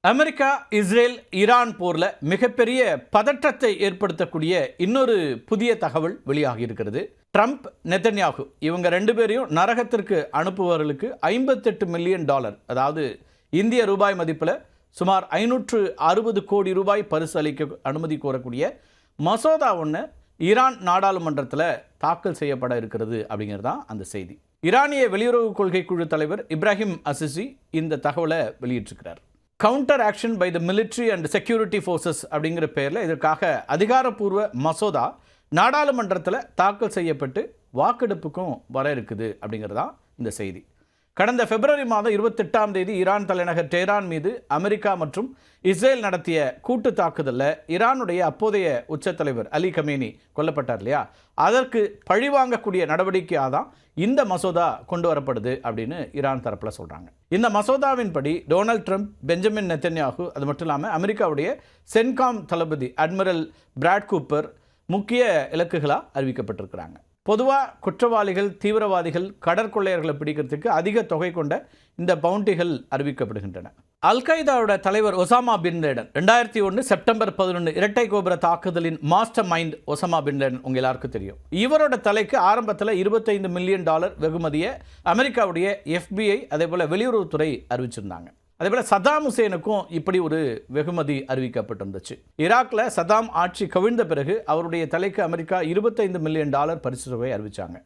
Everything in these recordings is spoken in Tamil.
அமெரிக்கா, இஸ்ரேல், ஈரான் போரில் மிகப்பெரிய பதற்றத்தை ஏற்படுத்தக்கூடிய இன்னொரு புதிய தகவல் வெளியாகி இருக்கிறது. ட்ரம்ப், நெதன்யாகு இவங்க ரெண்டு பேரையும் நரகத்திற்கு அனுப்புபவர்களுக்கு $58 மில்லியன், அதாவது இந்திய ரூபாய் மதிப்பில் சுமார் 560 கோடி ரூபாய் பரிசு அளிக்க அனுமதி கோரக்கூடிய மசோதா ஒன்று ஈரான் நாடாளுமன்றத்தில் தாக்கல் செய்யப்பட இருக்கிறது அப்படிங்கிறது தான் அந்த செய்தி. ஈரானிய வெளியுறவு கொள்கை குழு தலைவர் இப்ராஹிம் அசிசி இந்த தகவலை வெளியிட்டிருக்கிறார். Counter action by the military and security forces அப்படிங்கிற பேரில் இதற்காக அதிகாரப்பூர்வ மசோதா நாடாளுமன்றத்தில் தாக்கல் செய்யப்பட்டு வாக்கெடுப்புக்கும் வர இருக்குது அப்படிங்கிறது தான் இந்த செய்தி. கடந்த பிப்ரவரி மாதம் 28ஆம் தேதி ஈரான் தலைநகர் டெஹ்ரான் மீது அமெரிக்கா மற்றும் இஸ்ரேல் நடத்திய கூட்டு தாக்குதலில் ஈரானுடைய அப்போதைய உச்சத்தலைவர் அலி கமேனி கொல்லப்பட்டார் இல்லையா, அதற்கு பழிவாங்கக்கூடிய நடவடிக்கையாக தான் இந்த மசோதா கொண்டு வரப்படுது அப்படின்னு ஈரான் தரப்பில் சொல்கிறாங்க. இந்த மசோதாவின்படி டொனால்ட் ட்ரம்ப், பெஞ்சமின் நெத்தன்யாகு, அது மட்டும் இல்லாமல் அமெரிக்காவுடைய சென்காம் தளபதி அட்மிரல் பிராட் கூப்பர் முக்கிய இலக்குகளாக அறிவிக்கப்பட்டிருக்கிறாங்க. பொதுவாக குற்றவாளிகள், தீவிரவாதிகள், கடற்கொள்ளையர்களை பிடிக்கிறதுக்கு அதிக தொகை கொண்ட இந்த பவுண்டிகள் அறிவிக்கப்படுகின்றன. அல்-qaedaவோட தலைவர் ஒசாமா பின் லேடன் 2001 செப்டம்பர் 11 இரட்டை கோபுர தாக்குதலின் master mind Osama bin Laden உங்க எல்லாருக்கும் தெரியும். இவரோட தலைக்கு ஆரம்பத்தில் $25 மில்லியன் வெகுமதியை அமெரிக்காவுடைய FBI அதே போல் வெளியுறவுத்துறை அறிவிச்சிருந்தாங்க. அதேபோல் சதாம் ஹுசேனுக்கும் இப்படி ஒரு வெகுமதி அறிவிக்கப்பட்டிருந்துச்சு. ஈராக்கில் சதாம் ஆட்சி கவிழ்ந்த பிறகு அவருடைய தலைக்கு அமெரிக்கா $25 மில்லியன் பரிசு தொகை அறிவித்தாங்க.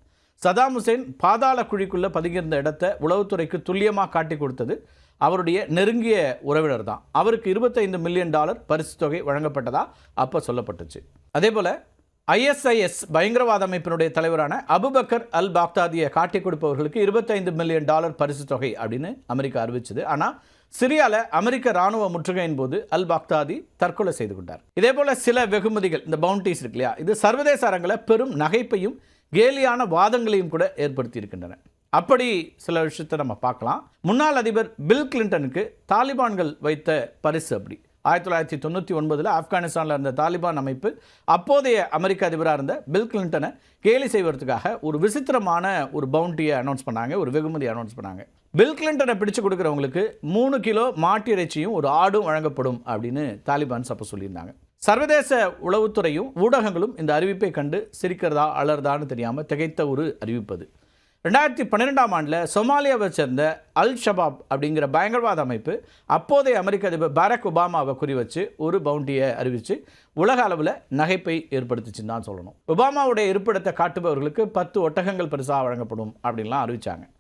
சதாம் ஹுசேன் பாதாள குழிக்குள்ளே பதுங்கியிருந்த இடத்தை உளவுத்துறைக்கு துல்லியமாக காட்டி கொடுத்தது அவருடைய நெருங்கிய உறவினர் தான். அவருக்கு $25 மில்லியன் பரிசு தொகை வழங்கப்பட்டதா அப்போ சொல்லப்பட்டுச்சு. அதே போல் ISIS பயங்கரவாத அமைப்பினுடைய தலைவரான அபுபக்கர் அல் பாக்தாதியை காட்டி கொடுப்பவர்களுக்கு $25 மில்லியன் பரிசு தொகை அப்படின்னு அமெரிக்கா அறிவிச்சது. ஆனால் சிரியாவில் அமெரிக்க இராணுவ முற்றுகையின் போது அல் பாக்தாதி தற்கொலை செய்து கொண்டார். இதே போல சில வெகுமதிகள், இந்த பவுண்டிஸ் இருக்கு இல்லையா, இது சர்வதேச அரங்கில் பெரும் நகைப்பையும் கேலியான வாதங்களையும் கூட ஏற்படுத்தி இருக்கின்றன. அப்படி சில விஷயத்தை நம்ம பார்க்கலாம். முன்னாள் அதிபர் பில் கிளின்டனுக்கு தாலிபான்கள் வைத்த பரிசு அப்படி 1999 ஆப்கானிஸ்தானில் இருந்த தாலிபான் அமைப்பு அப்போதைய அமெரிக்க அதிபராக இருந்த பில் கிளின்டனை கேலி செய்வதற்காக ஒரு விசித்திரமான ஒரு பவுண்டியை அனௌன்ஸ் பண்ணாங்க, ஒரு வெகுமதி அனௌன்ஸ் பண்ணாங்க. பில் கிளின்டனை பிடிச்சு கொடுக்குறவங்களுக்கு 3 கிலோ மாட்டு இறைச்சியும் ஒரு ஆடும் வழங்கப்படும் அப்படின்னு தாலிபான்ஸ் அப்போ சொல்லியிருந்தாங்க. சர்வதேச உளவுத்துறையும் ஊடகங்களும் இந்த அறிவிப்பை கண்டு சிரிக்கிறதா அலர்தான்னு தெரியாமல் திகைத்த ஒரு அறிவிப்பது. 2012ஆம் ஆண்டில் சொமாலியாவை சேர்ந்த அல் ஷபாப் அப்படிங்கிற பயங்கரவாத அமைப்பு அப்போதைய அமெரிக்க அதிபர் பராக் ஒபாமாவை குறிவச்சு ஒரு பவுண்டியை அறிவித்து உலக அளவில் நகைப்பை ஏற்படுத்திச்சுன்னு தான் சொல்லணும். ஒபாமாவுடைய இருப்பிடத்தை காட்டுபவர்களுக்கு 10 ஒட்டகங்கள் பரிசாக வழங்கப்படும் அப்படின்லாம் அறிவித்தாங்க.